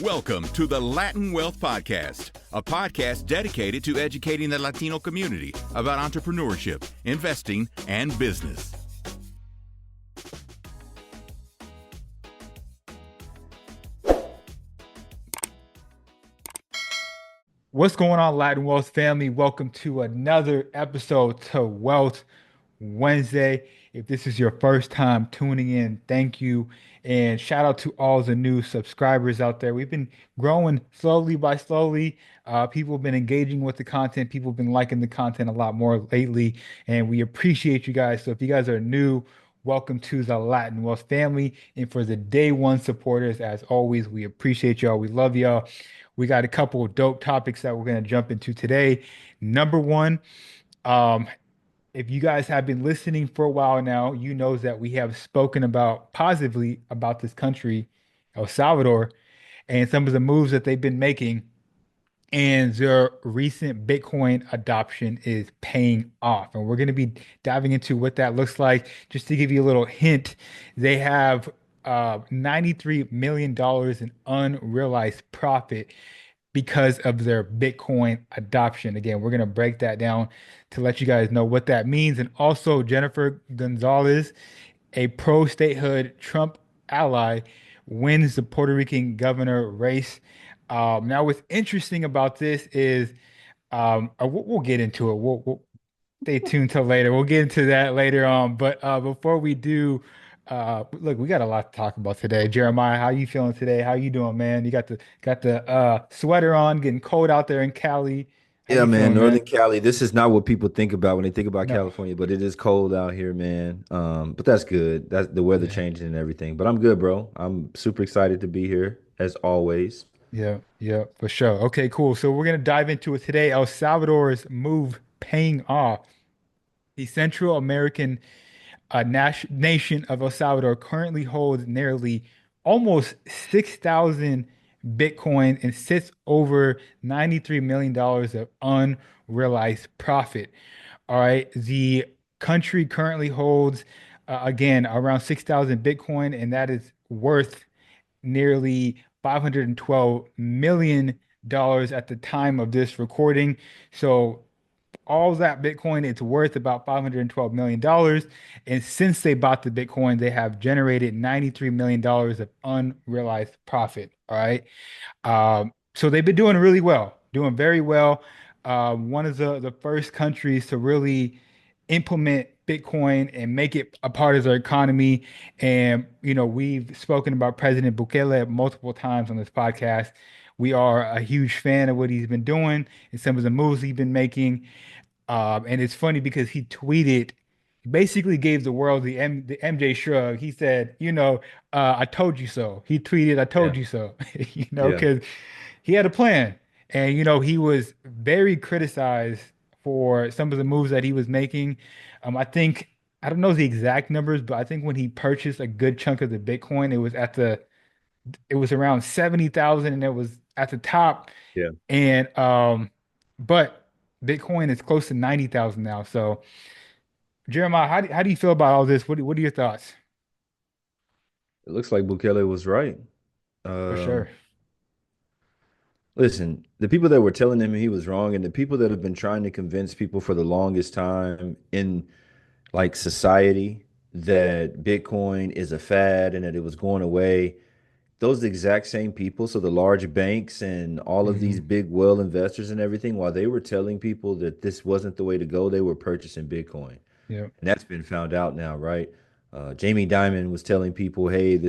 Welcome to the Latin Wealth Podcast, a podcast dedicated to educating the Latino community about entrepreneurship, investing, and business. What's going on, Latin Wealth family? Welcome to another episode to Wealth Wednesday. If this is your first time tuning in, thank you. And shout out to all the new subscribers out there. We've been growing slowly by slowly. People have been engaging with the content. People have been liking the content a lot more lately. And we appreciate you guys. So if you guys are new, welcome to the Latin Wealth family. And for the day one supporters, as always, we appreciate y'all. We love y'all. We got a couple of dope topics that we're going to jump into today. Number one, um, if you guys have been listening for a while now, you know that we have spoken about positively about this country, El Salvador, and some of the moves that they've been making. And their recent Bitcoin adoption is paying off. And we're going to be diving into what that looks like. Just to give you a little hint, they have $93 million in unrealized profit because of their Bitcoin adoption. Again, we're going to break that down to let you guys know what that means. And also, Jenniffer González, a pro-statehood Trump ally, wins the Puerto Rican governor race. Now, what's interesting about this is we'll get into it. We'll stay tuned till later. We'll get into that later on. But before we do, look, we got a lot to talk about today. Jeremiah, how you feeling today? How you doing, man? You got the sweater on, getting cold out there in Cali. How Yeah, you man, feeling, man? Northern Cali. This is not what people think about when they think about No. California, but it is cold out here, man. But that's good. That's the weather Yeah. changing and everything. But I'm good, bro. I'm super excited to be here as always. Yeah, yeah, for sure. Okay, cool. So we're gonna dive into it today. El Salvador's move paying off. The Central American nation of El Salvador currently holds nearly almost 6,000 Bitcoin and sits over $93 million of unrealized profit. All right. The country currently holds, again, around 6,000 Bitcoin, and that is worth nearly $512 million at the time of this recording. So all that Bitcoin, it's worth about $512 million. And since they bought the Bitcoin, they have generated $93 million of unrealized profit. All right. So they've been doing really well, doing very well. One of the first countries to really implement Bitcoin and make it a part of their economy. And, we've spoken about President Bukele multiple times on this podcast. We are a huge fan of what he's been doing and some of the moves he's been making. And it's funny because he tweeted, basically gave the world the MJ shrug. He said, I told you so. He tweeted, I Yeah, told you so, yeah. because he had a plan. And, he was very criticized for some of the moves that he was making. I think, I don't know the exact numbers, but I think when he purchased a good chunk of the Bitcoin, it was around 70,000 and it was at the top. Yeah. And, but Bitcoin is close to 90,000 now. So, Jeremiah, how do you feel about all this? What are your thoughts? It looks like Bukele was right. For Um, sure. Listen, the people that were telling him he was wrong, and the people that have been trying to convince people for the longest time in like society that Bitcoin is a fad and that it was going away, those exact same people, so the large banks and all of these Hmm. big well investors and everything, while they were telling people that this wasn't the way to go, they were purchasing Bitcoin. Yeah. And that's been found out now, right? Jamie Dimon was telling people, hey,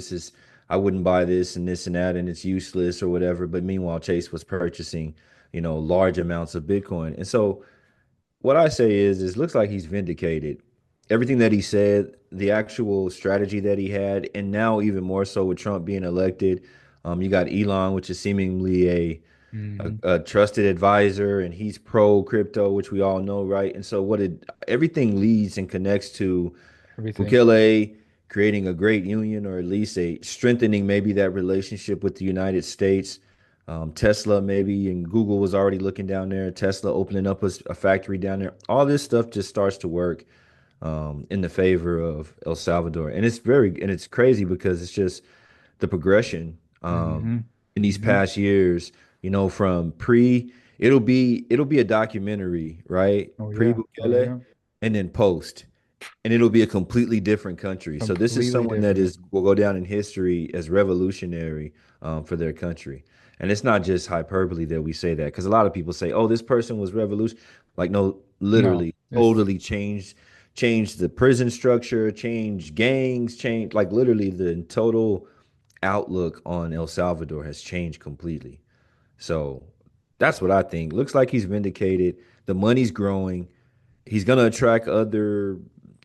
I wouldn't buy this and that, and it's useless or whatever. But meanwhile, Chase was purchasing, large amounts of Bitcoin. And so what I say is looks like he's vindicated everything that he said, the actual strategy that he had, and now even more so with Trump being elected. You got Elon, which is seemingly Hmm. a trusted advisor, and he's pro crypto, which we all know, right? And so everything leads and connects to Everything. Bukele creating a great union, or at least a strengthening maybe that relationship with the United States. Tesla maybe, and Google was already looking down there. Tesla opening up a factory down there. All this stuff just starts to work in the favor of El Salvador, and it's crazy because it's just the progression. Hmm. in these Hmm. past years, from it'll be a documentary, right? Oh Pre yeah. Oh Bukele yeah. and then post. And it'll be a completely different country. So this is Completely someone that different. is will go down in history as revolutionary for their country. And it's not just hyperbole that we say that, because a lot of people say, "Oh, this person was revolution." Like, no, No, literally, it's totally changed the prison structure, changed gangs, changed like literally the total outlook on El Salvador has changed completely. So that's what I think. Looks like he's vindicated. The money's growing. He's gonna attract other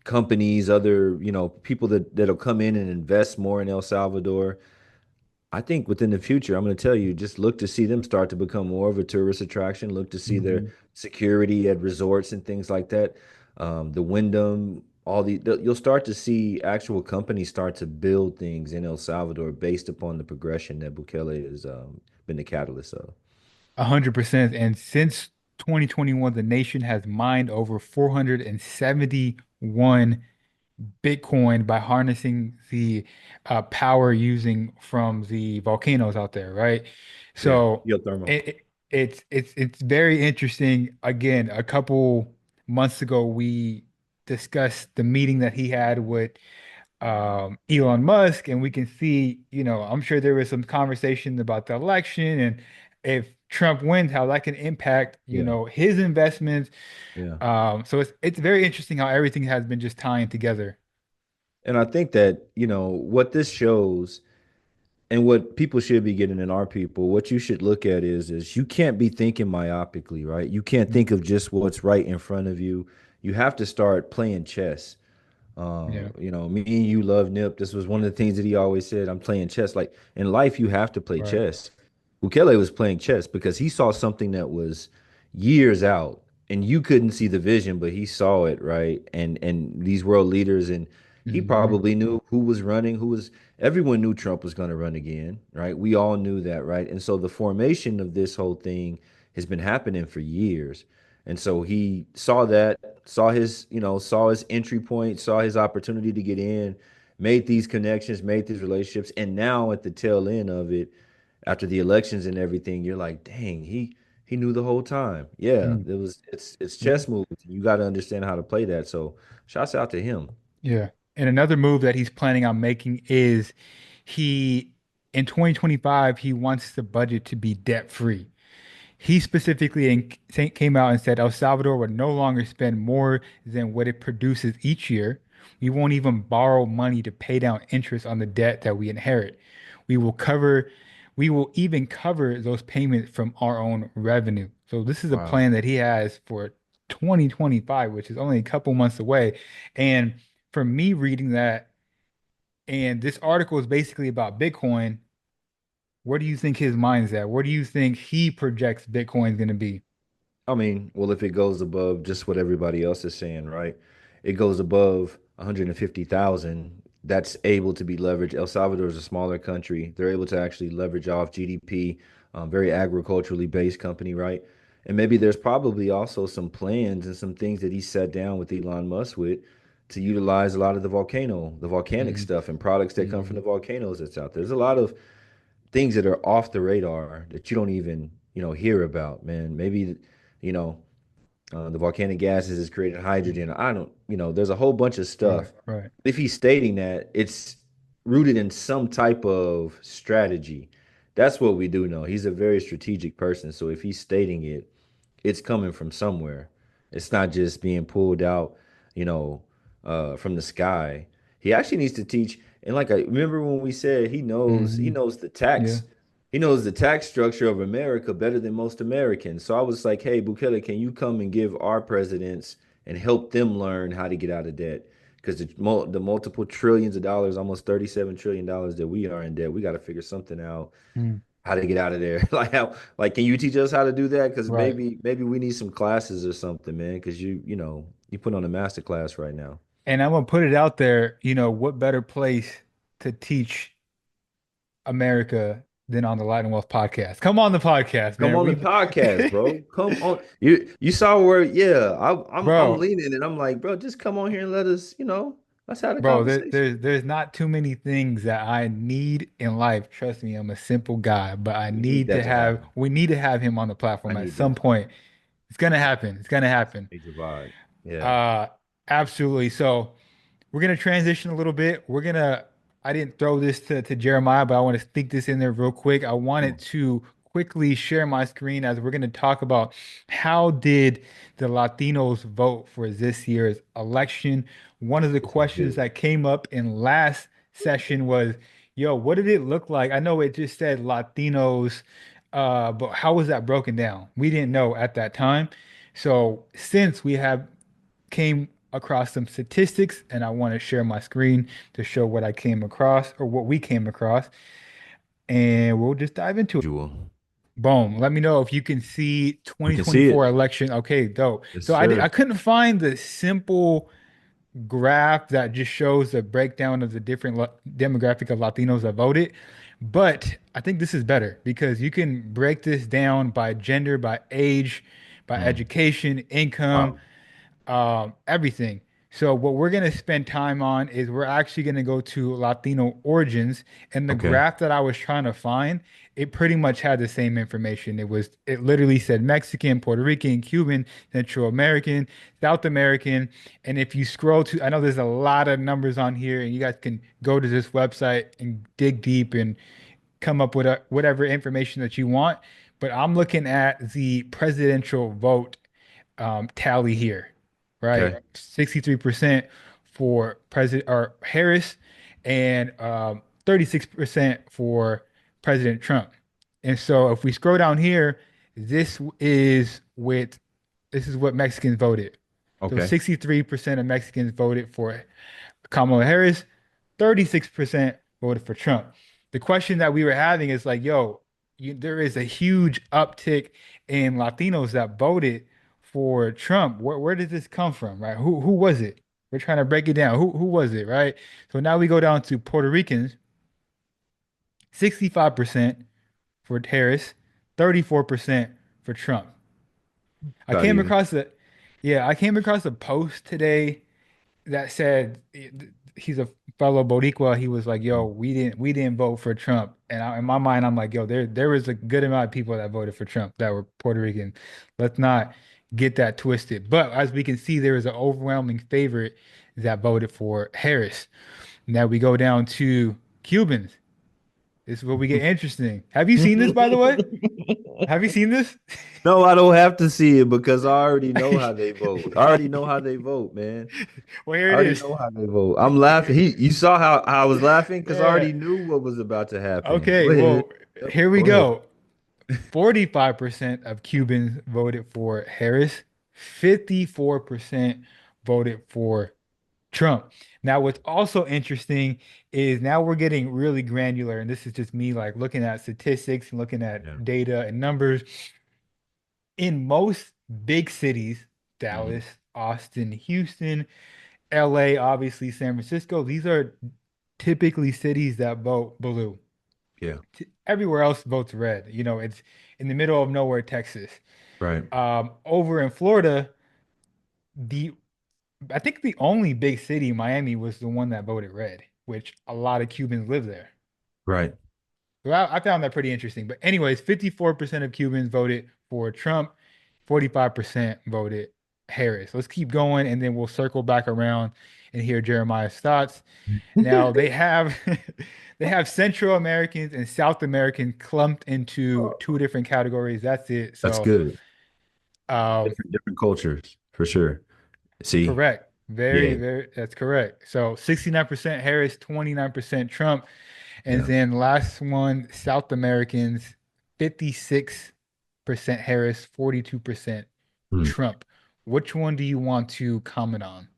companies, other, people that'll come in and invest more in El Salvador. I think within the future, I'm gonna tell you, just look to see them start to become more of a tourist attraction. Look to see their mhm, security at resorts and things like that. The Wyndham, you'll start to see actual companies start to build things in El Salvador based upon the progression that Bukele has been the catalyst of. 100%. And since 2021, the nation has mined over 471 Bitcoin by harnessing the power using from the volcanoes out there, right? Yeah, So geothermal. it's very interesting. Again, a couple months ago, we discussed the meeting that he had with Elon Musk, and we can see, I'm sure there was some conversation about the election and if Trump wins, how that can impact, Yeah, his investments. yeah. So it's very interesting how everything has been just tying together. And I think that, what this shows and what people should be getting in our people, what you should look at is you can't be thinking myopically, right? You can't think Mhm. of just what's right in front of you. You have to start playing chess. Yeah, Me and you love Nip. This was one of the things that he always said. I'm playing chess. Like in life, you have to play right. chess. Bukele was playing chess because he saw something that was years out, and you couldn't see the vision, but he saw it, right? And these world leaders, and he Hmm. probably knew who was running, who was. Everyone knew Trump was going to run again, right? We all knew that, right? And so the formation of this whole thing has been happening for years. And so he saw that, saw his entry point, saw his opportunity to get in, made these connections, made these relationships, and now at the tail end of it, after the elections and everything, you're like, dang, he knew the whole time. Yeah, Mm. it's Yeah. chess moves. You got to understand how to play that. So, shouts out to him. Yeah. And another move that he's planning on making is he, in 2025, he wants the budget to be debt free. He specifically came out and said El Salvador would no longer spend more than what it produces each year. We won't even borrow money to pay down interest on the debt that we inherit. We will cover, we will even cover those payments from our own revenue. So this is a Wow. plan that he has for 2025, which is only a couple months away. And for me reading that, and this article is basically about Bitcoin, where do you think his mind's at? Where do you think he projects Bitcoin's going to be? I mean, well, if it goes above just what everybody else is saying, right? It goes above 150,000. That's able to be leveraged. El Salvador is a smaller country. They're able to actually leverage off GDP, very agriculturally based company, right? And maybe there's probably also some plans and some things that he sat down with Elon Musk with to utilize a lot of the volcanic Hmm. stuff and products that come from Hmm. the volcanoes that's out there. There's a lot of things that are off the radar that you don't even, hear about, man. Maybe, you know, the volcanic gases has created hydrogen. I don't, there's a whole bunch of Right, stuff. right. If he's stating that, it's rooted in some type of strategy. That's what we do know. He's a very strategic person. So if he's stating it, it's coming from somewhere. It's not just being pulled out, from the sky. He actually needs to teach. And like I remember when we said he Hmm. knows Yeah. he knows the tax structure of America better than most Americans. So I was like, hey, Bukele, can you come and give our presidents and help them learn how to get out of debt? Because the multiple trillions of dollars, almost $37 trillion that we are in debt, we got to figure something out Mm. how to get out of there. Like, can you teach us how to do that? Because Right. maybe we need some classes or something, man. Because you put on a master class right now. And I'm gonna put it out there, what better place to teach America than on the Latin Wealth podcast? Come on the podcast, Come man. on the podcast, bro. Come on. You saw where, yeah, I'm Bro, leaning and I'm like, bro, just come on here and Let's have a Bro, conversation. there's not too many things that I need in life. Trust me, I'm a simple guy, but We need that to happen. we need to have him on the I platform at need that some to point. It's gonna happen. It's gonna happen. major vibe. Yeah. Uh, Absolutely. So we're gonna transition a little bit. I didn't throw this to Jeremiah, but I want to stick this in there real quick. I wanted Mm. to quickly share my screen as we're gonna talk about how did the Latinos vote for this year's election. One of the This is questions good. that came up in last session was, yo, what did it look like? I know it just said Latinos, but how was that broken down? We didn't know at that time. So since we have came across some statistics and I want to share my screen to show what I came across or what we came across, and we'll just dive into it. Jewel. Boom. Let me know if you can see We can see 2024 it. election. Okay, dope. Yes, So I sir. couldn't find the simple graph that just shows the breakdown of the different demographic of Latinos that voted. But I think this is better because you can break this down by gender, by age, by Mm. education, income, Wow. everything. So what we're going to spend time on is we're actually going to go to Latino origins, and the Okay. graph that I was trying to find, it pretty much had the same information. It literally said Mexican, Puerto Rican, Cuban, Central American, South American, and if you scroll to, I know there's a lot of numbers on here, and you guys can go to this website and dig deep and come up with whatever information that you want. But I'm looking at the presidential vote tally here, right? Okay. 63% for President or Harris and 36% for President Trump. And so if we scroll down here, this is with this is what Mexicans voted. So Okay. 63% of Mexicans voted for Kamala Harris, 36% voted for Trump. The question that we were having is like, yo, there is a huge uptick in Latinos that voted for Trump. Where did this come from, right? Who was it? We're trying to break it down. Who was it, right? So now we go down to Puerto Ricans, 65% for Harris, 34% for Trump. I Not came even. across a I came across a post today that said he's a fellow Boricua. He was like, "Yo, we didn't vote for Trump." And in my mind, I'm like, "Yo, there was a good amount of people that voted for Trump that were Puerto Rican. Let's not get that twisted." But as we can see, there is an overwhelming favorite that voted for Harris. Now we go down to Cubans. This is where we get interesting. Have you seen this, by the way? Have you seen this? No, I don't have to see it because I already know how they vote. I already know how they vote, man. Well, here I it already is. know how they vote. I'm laughing. You saw how I was laughing because I Yeah. already knew what was about to happen. Go Okay, ahead. well, Yep, here we go ahead. go. 45% of Cubans voted for Harris, 54% voted for Trump. Now, what's also interesting is now we're getting really granular, and this is just me like looking at statistics and looking Yeah. at data and numbers. In most big cities, Hmm. Dallas, Austin, Houston, LA, obviously San Francisco, these are typically cities that vote blue. Yeah. Everywhere else votes red. You know, it's in the middle of nowhere, Texas. Right. Over in Florida, the I think the only big city, Miami, was the one that voted red, which a lot of Cubans live there. Right. So I found that pretty interesting. But anyways, 54% of Cubans voted for Trump, 45% voted Harris. Let's keep going, and then we'll circle back around and hear Jeremiah's thoughts. Now they have they have Central Americans and South American clumped into two different categories. That's it. That's So, good. um, Different cultures for sure. See? correct. Very, Yeah. very, that's correct. So 69% Harris, 29% Trump. And Yeah. then last one, South Americans, 56% Harris, 42% Hmm. Trump. Which one do you want to comment on?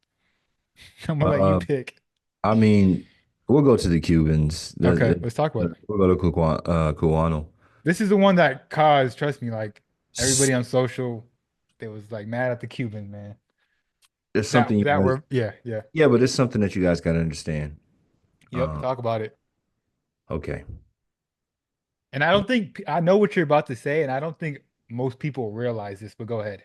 I'm gonna let you Uh, pick. I mean, we'll go to the Cubans. Okay, let's talk about it. We'll go to Cubano. This is the one that caused, trust me, like everybody on social, they was like mad at the Cubans, man. It's something you That guys, were yeah. yeah, but it's something that you guys got to understand. Yep, Uh, talk about it. okay. And I don't think I know what you're about to say, and I don't think most people realize this, but go ahead.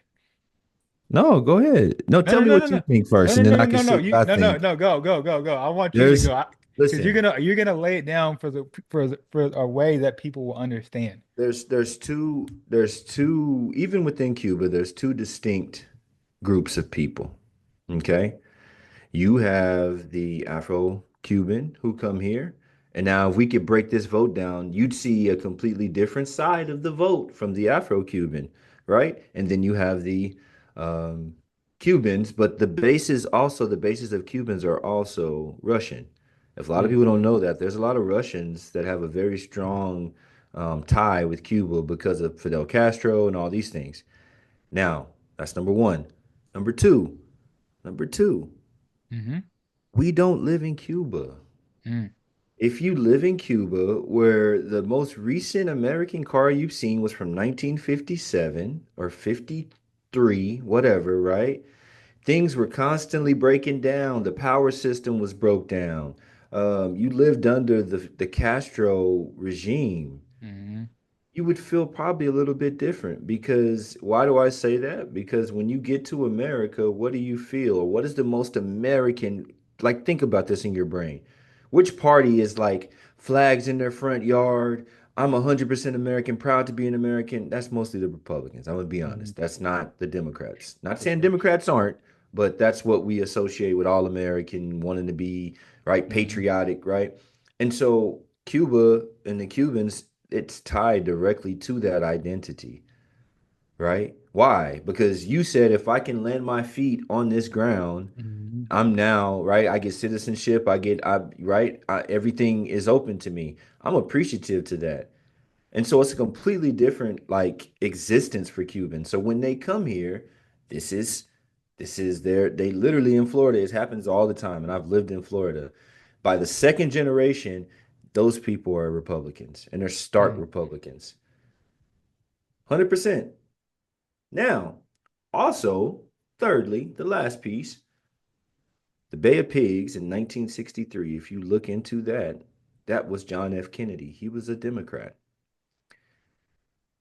No, go ahead. No, No, tell no, me no, no, what you no, think no, first, no, and then no, no, I can no, say no. what You, I no, no, think. no. Go, go, go, go. I want you to There's, go because listen, you're gonna lay it down for a way that people will understand. there's two even within Cuba, there's two distinct groups of people. Okay. You have the Afro-Cuban who come here. And now, if we could break this vote down, you'd see a completely different side of the vote from the Afro-Cuban, right? And then you have the um, Cubans, but the basis of Cubans are also Russian. If a lot of Mm, people don't know that, there's a lot of Russians that have a very strong tie with Cuba because of Fidel Castro and all these things. Now, that's number one. Number two, number two. mm-hmm, We don't live in Cuba. mm, If you live in Cuba, where the most recent American car you've seen was from 1957 or 53, whatever, right? Things were constantly breaking down. The power system was broke down. You lived under the Castro regime. mm-hmm, You would feel probably a little bit different because why do I say that? Because when you get to America, what do you feel? Or what is the most American? Like, think about this in your brain. Which party is like flags in their front yard? I'm 100% American, proud to be an American. That's mostly the Republicans. I'm gonna be mm-hmm, honest. That's not the Democrats. Not for saying sure. Democrats aren't, but that's what we associate with all American, wanting to be right, Mm-hmm, patriotic, right? And so Cuba and the Cubans, it's tied directly to that identity, right? Why? Because you said if I can land my feet on this ground, mm-hmm, I'm now, right? I get citizenship, right? Everything is open to me. I'm appreciative to that. And so it's a completely different like existence for Cubans. So when they come here, this is they literally in Florida, it happens all the time. And I've lived in Florida. By the second generation, those people are Republicans and they're stark mm, Republicans. 100%. Now, also, thirdly, the last piece, the Bay of Pigs in 1963, if you look into that, that was John F. Kennedy. He was a Democrat.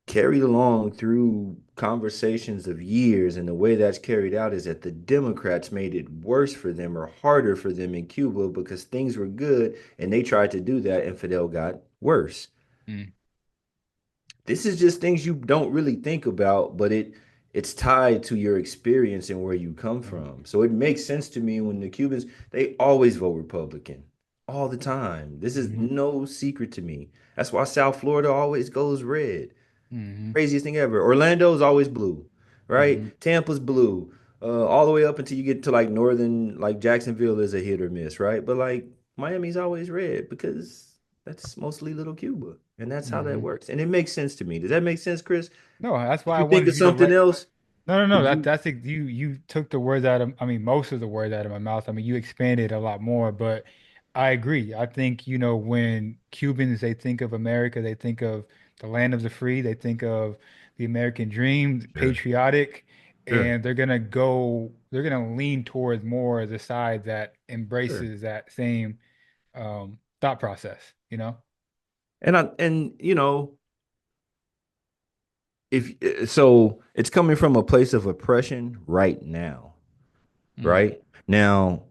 Carried along through conversations of years, and the way that's carried out is that the Democrats made it worse for them or harder for them in Cuba because things were good and they tried to do that and Fidel got worse. mm, This is just things you don't really think about, but it's tied to your experience and where you come mm, from. So it makes sense to me when the Cubans, they always vote Republican all the time. This is mm-hmm, no secret to me. That's why South Florida always goes red. mm-hmm, Craziest thing ever. Orlando's always blue, mm-hmm, right? Tampa's blue. All the way up until you get to like northern, like Jacksonville is a hit or miss, right? But like Miami's always red because that's mostly little Cuba, and that's how that mm-hmm. works. And it makes sense to me. Does that make sense, Chris? No, that's Did why I you think wanted of you to something let. else? No, no, no. Did you? You took the words out of, I mean, most of the words out of my mouth. I mean, you expanded a lot more, but I agree. I think, when Cubans, they think of America, they think of the land of the free, they think of the American dream, Sure, patriotic, sure, and they're gonna lean towards more the side that sure. embraces that same thought process, And if so, it's coming from a place of oppression right now. Mm, Right? Now,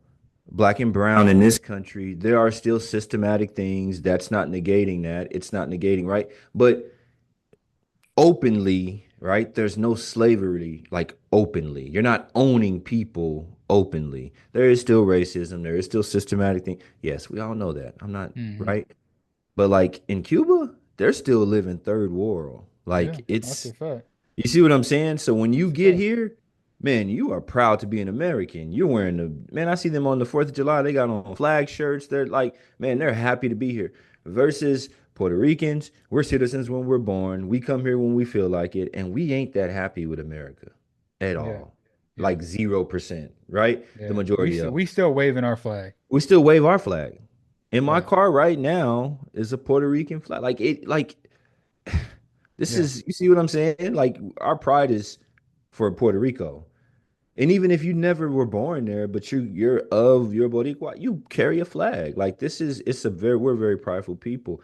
black and brown in this country, there are still systematic things that's not negating that. It's not negating, right? But openly, right? There's no slavery like openly. You're not owning people openly. There is still racism, there is still systematic thing. Yes, we all know that. I'm not hmm. right. But like in Cuba, they're still living third world. Yeah, Like that's it's a fact. you see what I'm saying? So when you That's a get fact. here, man, you are proud to be an American. You're wearing the man. I see them on the 4th of July. They got on flag shirts. They're like, man, they're happy to be here. Versus Puerto Ricans, we're citizens when we're born. We come here when we feel like it, and we ain't that happy with America at Yeah, all. yeah, Like 0%, right? The yeah. majority of We still waving our flag. we still wave our flag. In my Right. car right now is a Puerto Rican flag. Like this Yeah. is you see what I'm saying? Like our pride is for Puerto Rico. And even if you never were born there, but you're of your Boricua, you carry a flag. Like this is it's a very we're very prideful people.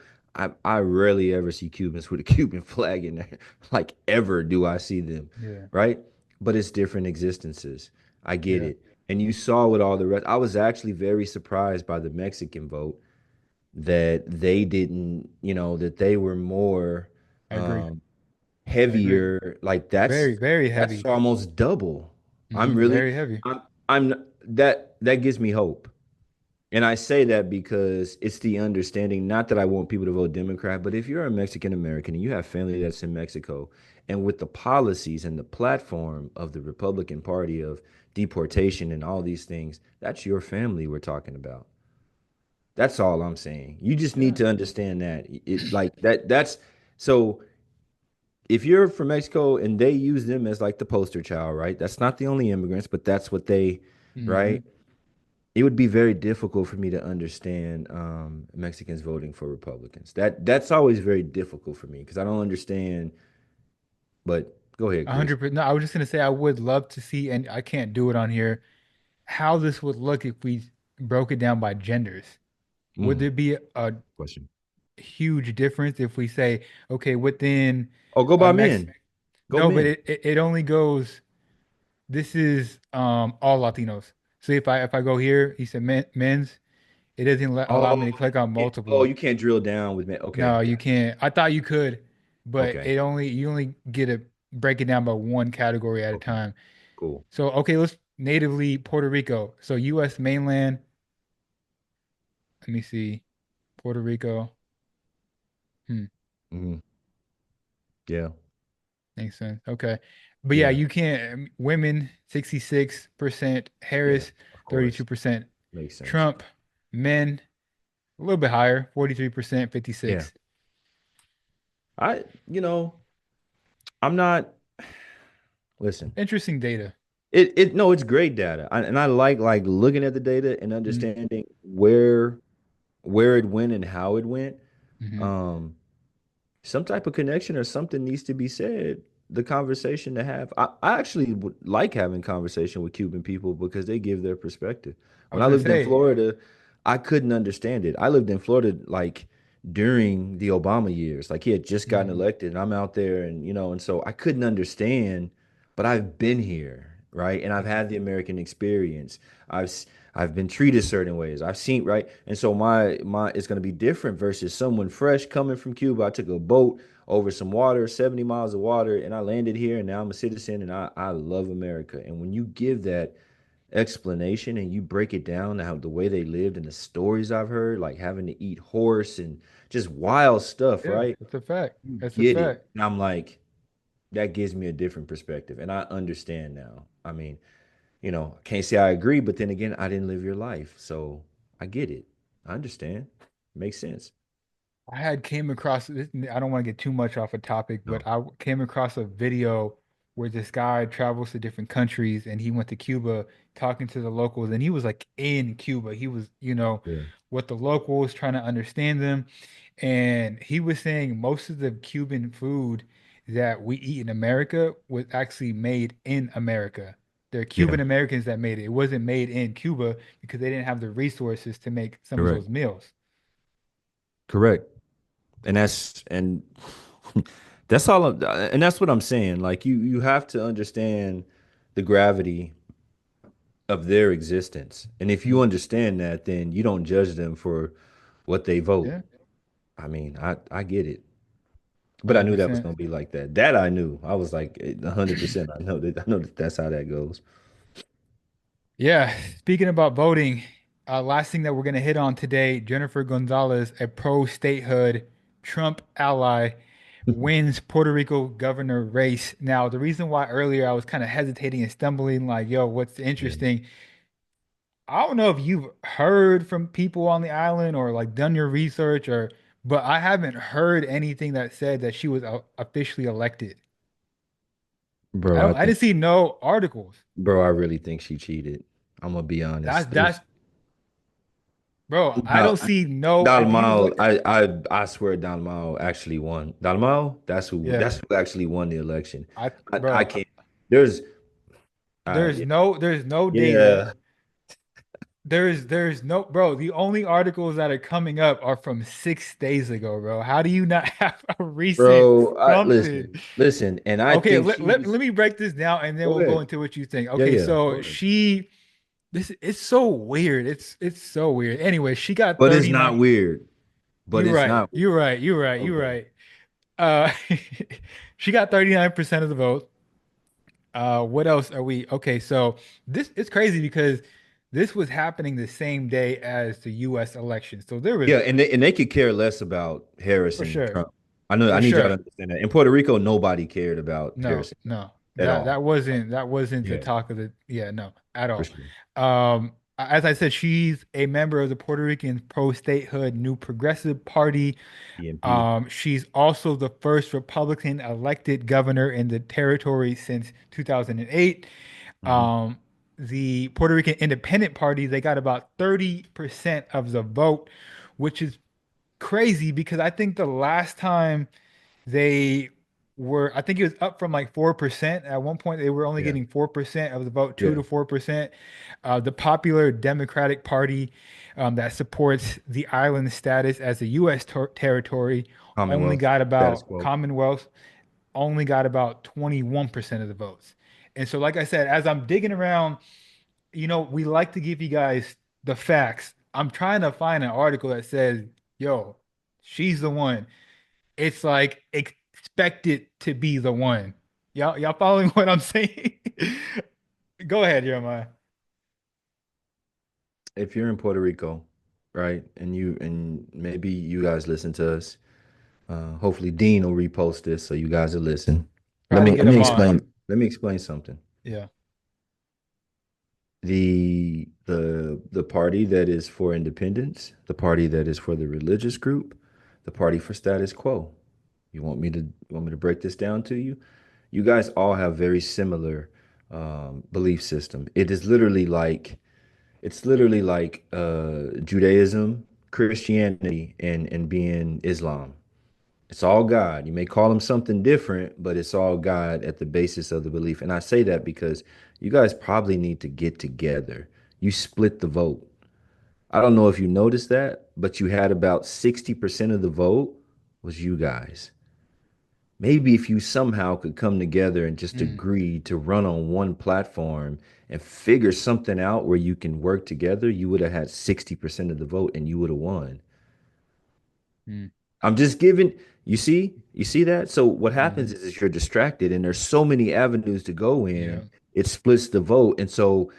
I rarely ever see Cubans with a Cuban flag in there. Like ever do I see them, Yeah. right? but it's different existences. I get Yeah, it. And you saw with all the rest. I was actually very surprised by the Mexican vote that they didn't, that they were more I agree. um I agree. heavier. Like Very, very that's heavy. almost double. I'm Hmm. really Very heavy. I'm that gives me hope. And I say that because it's the understanding, not that I want people to vote Democrat, but if you're a Mexican American and you have family that's in Mexico, and with the policies and the platform of the Republican Party of deportation and all these things, that's your family we're talking about. That's all I'm saying. You just need Yeah. to understand that it like that's so if you're from Mexico and they use them as like the poster child, right? That's not the only immigrants, but that's what they, Hmm. right? It would be very difficult for me to understand Mexicans voting for Republicans. That's always very difficult for me because I don't understand. But go ahead, Chris. 100%. No, I was just gonna say I would love to see, and I can't do it on here, how this would look if we broke it down by genders. Would Mm, there be a question. huge difference if we say, okay, within Oh, go by Mex? men. Go No, but men. it only goes. This is all Latinos. So if I go here, he said men's. It doesn't allow me to click on Oh, multiple. you can't drill down with men. Okay, No, you gotcha. can't. I thought you could, but Okay, it only you only get to break it down by one category at a okay, time. cool. So okay, let's natively Puerto Rico. So U.S. mainland. Let me see. Puerto Rico. Hmm, Hmm. Yeah, makes sense. Okay. But yeah, yeah, you can't women 66%, yeah. Harris Of course, 32%, makes sense. Trump, men a little bit higher, 43%, Yeah, 56. I, you know, I'm not. Listen, Interesting data. no, it's great data, and I like looking at the data and Mm-hmm. understanding where it went and how it went. Mm-hmm. Um, some type of connection or something needs to be said. The conversation to have. I actually would like having conversation with Cuban people because they give their perspective. I When was I gonna lived in say, Florida, I couldn't understand it. I lived in Florida like during the Obama years. Like he had just gotten mhm, elected and I'm out there and and so I couldn't understand, but I've been here, right? And I've mhm. had the American experience. I've been treated certain ways. I've seen, right? And so my it's going to be different versus someone fresh coming from Cuba. I took a boat over some water, 70 miles of water, and I landed here and now I'm a citizen and I love America. And when you give that explanation and you break it down how the way they lived and the stories I've heard, like having to eat horse and just wild stuff, Yeah, right? that's a fact. You That's a get it. fact. And I'm like, that gives me a different perspective. And I understand now. I mean, I can't say I agree, but then again, I didn't live your life. So I get it. I understand. Makes sense. I had came across this. I don't want to get too much off a topic, No. but I came across a video where this guy travels to different countries and he went to Cuba talking to the locals and he was like in Cuba. He was, Yeah. with the locals trying to understand them. And he was saying most of the Cuban food that we eat in America was actually made in America. They're Yeah. Cuban Americans that made it. It wasn't made in Cuba because they didn't have the resources to make some of Correct. those meals. Correct. And that's all and that's what I'm saying. Like you have to understand the gravity of their existence. And if you Mhm. understand that, then you don't judge them for what they vote. Yeah, I mean, I get it. But I knew that was 100%. gonna be like that. That I knew. I was like 100%. I know that that's how that goes. Yeah, speaking about voting, last thing that we're going to hit on today, Jennifer Gonzalez, a pro-statehood Trump ally, wins Puerto Rico governor race. Now, the reason why earlier I was kind of hesitating and stumbling, like, yo, what's Yeah. interesting? I don't know if you've heard from people on the island or like done your research but I haven't heard anything that said that she was officially elected. Bro, I I think didn't see no articles. bro, I really think she cheated. I'm gonna be honest. That's bro, I Uh, don't see no if you Dalmau, look. I swear Dalmau actually won. Dalmau, Yeah, that's who actually won the election. I bro, can't. There's there's yeah, no data. yeah. there's no, bro. The only articles that are coming up are from 6 days ago, bro. How do you not have a recent Bro, something? listen, and I Okay, think let she's me break this down and then go we'll go ahead. into what you think. Yeah, Okay, yeah, so go ahead. she this it's so weird. It's so weird. Anyway, she got But it's not 39. weird. But You're it's right. not You're right. You're right. You're okay. right. Uh she got 39% of the vote. What else are we? Okay, so this it's crazy because this was happening the same day as the US election. So there Yeah, was and they could care less about Harris for and sure. Trump. I know I For need y'all to sure. understand that. In Puerto Rico, nobody cared about No, Harris no. at That all. that wasn't the Yeah, talk of the, yeah, no, at for all. sure. As I said, she's a member of the Puerto Rican pro-statehood New Progressive Party. PNP. She's also the first Republican elected governor in the territory since 2008. Hmm. Um, the Puerto Rican Independent Party, they got about 30% of the vote, which is crazy because I think the last time they were, I think it was up from like 4%. At one point, they were only Yeah, getting 4% of the vote, 2 yeah. to 4%. The popular Democratic Party that supports the island status as a U.S. territory only Commonwealth, got status about, quo. Commonwealth only got about 21% of the votes. And so, like I said, as I'm digging around, we like to give you guys the facts. I'm trying to find an article that says, yo, she's the one. It's like expected to be the one. Y'all following what I'm saying? Go ahead, Jeremiah. If you're in Puerto Rico, right, and maybe you guys listen to us. Hopefully Dean will repost this so you guys will listen. Try to get Let me them on. explain. Let me explain something. Yeah. The party that is for independence, the party that is for the religious group, the party for status quo. You want me to break this down to you? You guys all have very similar belief system. It's literally like Judaism, Christianity, and being Islam. It's all God. You may call them something different, but it's all God at the basis of the belief. And I say that because you guys probably need to get together. You split the vote. I don't know if you noticed that, but you had about 60% of the vote was you guys. Maybe if you somehow could come together and just Mm, agree to run on one platform and figure something out where you can work together, you would have had 60% of the vote and you would have won. mm, I'm just giving, you see that? So what happens mm. is you're distracted and there's so many avenues to go Yeah. in, it splits the vote. And so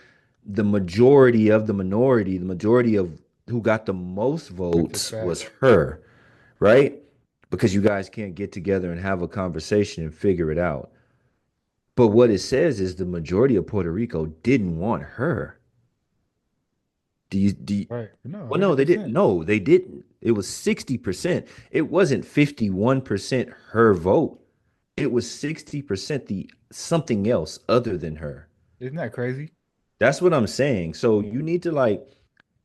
the majority of the minority, the majority of who got the most Took the votes was best. her, right? Because you guys can't get together and have a conversation and figure it out. But what it says is the majority of Puerto Rico didn't want her. Do you, Right. No, well, no, they didn't. 100%. No, they didn't. It was 60%. It wasn't 51% her vote. It was 60% the something else other than her. Isn't that crazy? That's what I'm saying. So you need to like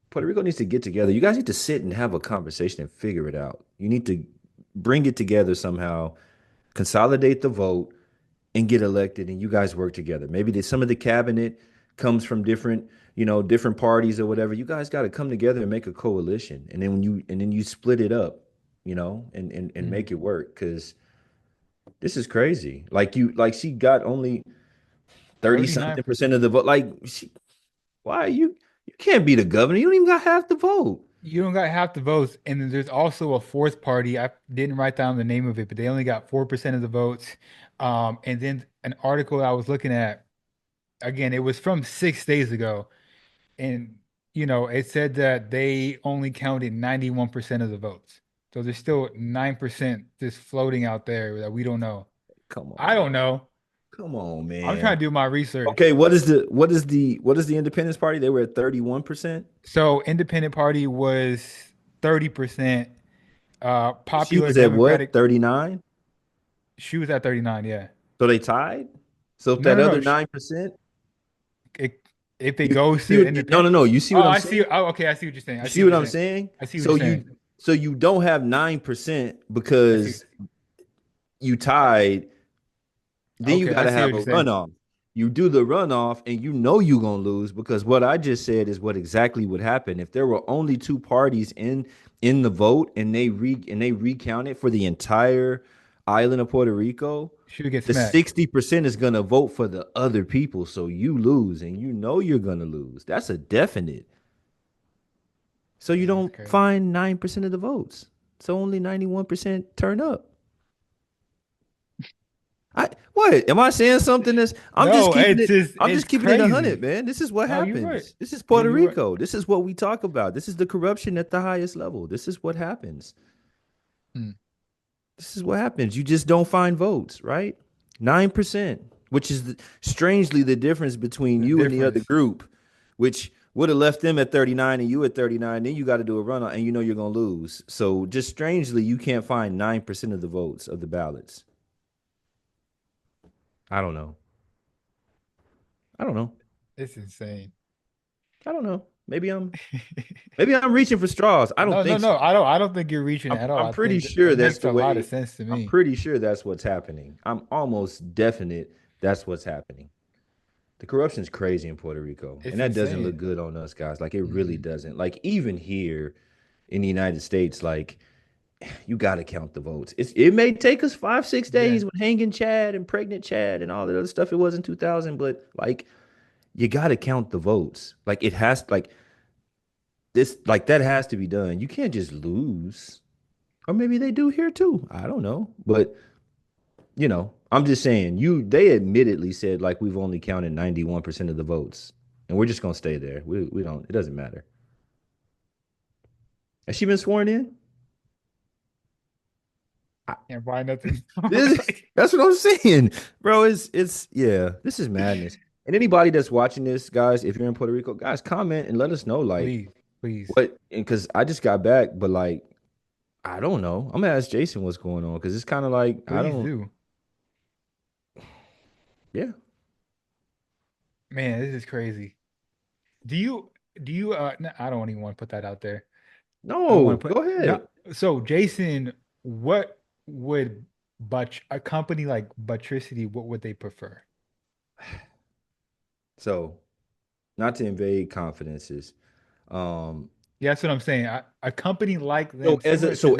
Puerto Rico needs to get together. You guys need to sit and have a conversation and figure it out. You need to bring it together somehow, consolidate the vote, and get elected, and you guys work together. Maybe some of the cabinet comes from different, different parties or whatever. You guys got to come together and make a coalition, and then you split it up, and Mm. make it work. Because this is crazy. Like she got only 30 something 39%. percent of the vote. Why are you can't be the governor. You don't even got half the vote. You don't got half the votes, and then there's also a fourth party. I didn't write down the name of it, but they only got 4% of the votes. And then an article I was looking at, again, it was from 6 days ago, and it said that they only counted 91% of the votes. So there's still 9% just floating out there that we don't know. Come I on, don't know. come on, I'm trying man. to do my research. Okay, what is the Independence Party? They were at 31%. So Independent Party was 30%. She Popular was at what? Democratic, 39? she was at 39, yeah. So they tied? So if No, that no, other no. 9%, It, if it you goes see to no, no, independent, no. You see oh, what I'm I saying? see. Oh, okay, I see what you're saying. You I see see what what you're I'm saying. saying? I see what So you're saying. you don't have 9% I see. because you tied, then you Okay, I gotta see have what a you're saying. runoff. you do the runoff and you know you're gonna lose because what I just said is what exactly would happen if there were only two parties in the vote and they recount it for the entire island of Puerto Rico. Should get The smacked. 60% is gonna vote for the other people, so you lose and you know you're gonna lose. That's a definite. So you Man, that's don't crazy. find 9% of the votes. So only 91% turn up. I what am I saying something that's No, I'm it's just keeping it 100, crazy. man. This is what No, you're right. happens. This is Yeah, Puerto you're right. Rico. This is what we talk about. This is the corruption at the highest level. This is what happens. Hmm. This is what happens. You just don't find votes, right? 9%, which is strangely the difference between The you and the other difference. group, which would have left them at 39 and you at 39. Then you got to do a runoff and you know you're going to lose. So just strangely, you can't find 9% of the votes of the ballots. I don't know. I don't know. It's insane. I don't know. Maybe I'm reaching for straws. I don't No, no, think so. no. I don't think you're reaching at all. I'm I pretty think sure it that's makes the a lot of way. sense to I'm me. pretty sure that's what's happening. I'm almost definite that's what's happening. The corruption's crazy in Puerto Rico, It's and that doesn't look insane. good on us guys. Like it really Hmm. doesn't. Like even here in the United States, like you got to count the votes. It may take us 5 6 days Yeah. with hanging Chad and pregnant Chad and all that other stuff. It was in 2000, but like you got to count the votes. Like it has like this like that has to be done. You can't just lose. Or maybe they do here too. I don't know. But I'm just saying, they admittedly said like we've only counted 91% of the votes. And we're just gonna stay there. We don't it doesn't matter. Has she been sworn in? I- Can't buy nothing. that's what I'm saying. Bro, it's yeah, this is madness. And anybody that's watching this, guys, if you're in Puerto Rico, guys, comment and let us know like Please, please, what and because I just got back, but like I don't know. I'm gonna ask Jason what's going on because it's kind of like I please don't do. yeah. Man, this is crazy. Do you no, I don't even want to put that out there. I don't No, want to put go no. ahead. So, Jason, what would but a company like Butricity, what would they prefer? So, not to invade confidences. Um, Yeah, that's what I'm saying. A company like so them, as similar a to so them.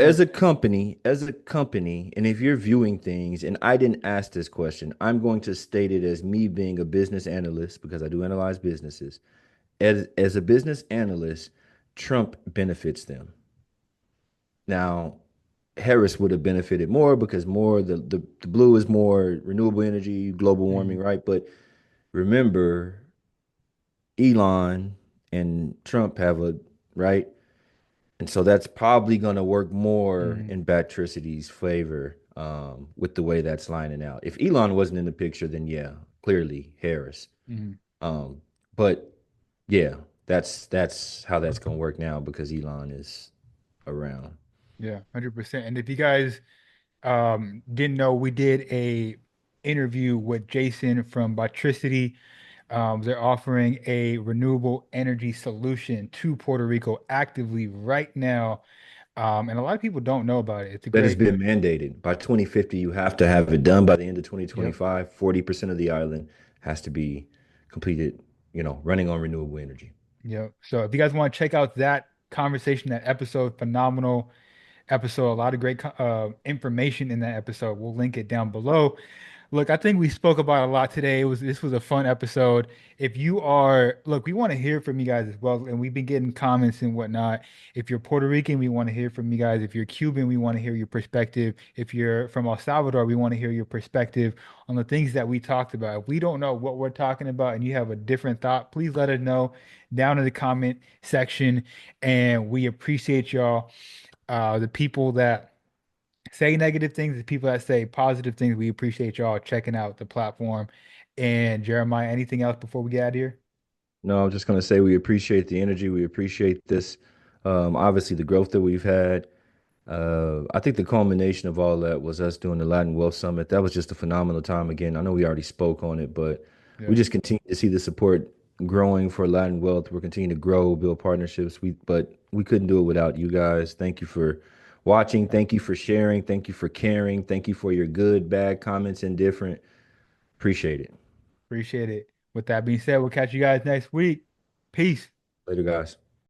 as a company, and if you're viewing things, and I didn't ask this question, I'm going to state it as me being a business analyst because I do analyze businesses. As a business analyst, Trump benefits them. Now, Harris would have benefited more because more the blue is more renewable energy, global warming, Mhm, right? But remember, Elon and Trump have a right, and so that's probably going to work more mhm, in Batricity's favor with the way that's lining out. If Elon wasn't in the picture, then yeah, clearly Harris. mhm. Um, but yeah, that's how that's going to work now because Elon is around. Yeah, 100%. And if you guys didn't know, we did a interview with Jason from Butricity. They're offering a renewable energy solution to Puerto Rico actively right now. And a lot of people don't know about it. It's a That has great, been mandated by 2050. You have to have it done by the end of yep. 2025. 40% of the island has to be completed, running on renewable energy. Yeah. So if you guys want to check out that conversation, that episode, phenomenal episode, a lot of great information in that episode. We'll link it down below. Look, I think we spoke about a lot today. This was a fun episode. If you are, look, we want to hear from you guys as well, and we've been getting comments and whatnot. If you're Puerto Rican, we want to hear from you guys. If you're Cuban, we want to hear your perspective. If you're from El Salvador, we want to hear your perspective on the things that we talked about. If we don't know what we're talking about and you have a different thought, please let us know down in the comment section. And we appreciate y'all. The people that say negative things, the people that say positive things, we appreciate y'all checking out the platform. And Jeremiah, anything else before we get out of here? No, I'm just going to say we appreciate the energy. We appreciate this. Obviously, the growth that we've had. I think the culmination of all that was us doing the Latin Wealth Summit. That was just a phenomenal time. Again, I know we already spoke on it, but we Yeah. just continue to see the support growing for Latin Wealth. We're continuing to grow, build partnerships. But we couldn't do it without you guys. Thank you for watching. Thank you for sharing. Thank you for caring. Thank you for your good, bad comments, indifferent. Appreciate it. Appreciate it. With that being said, we'll catch you guys next week. Peace. Later, guys.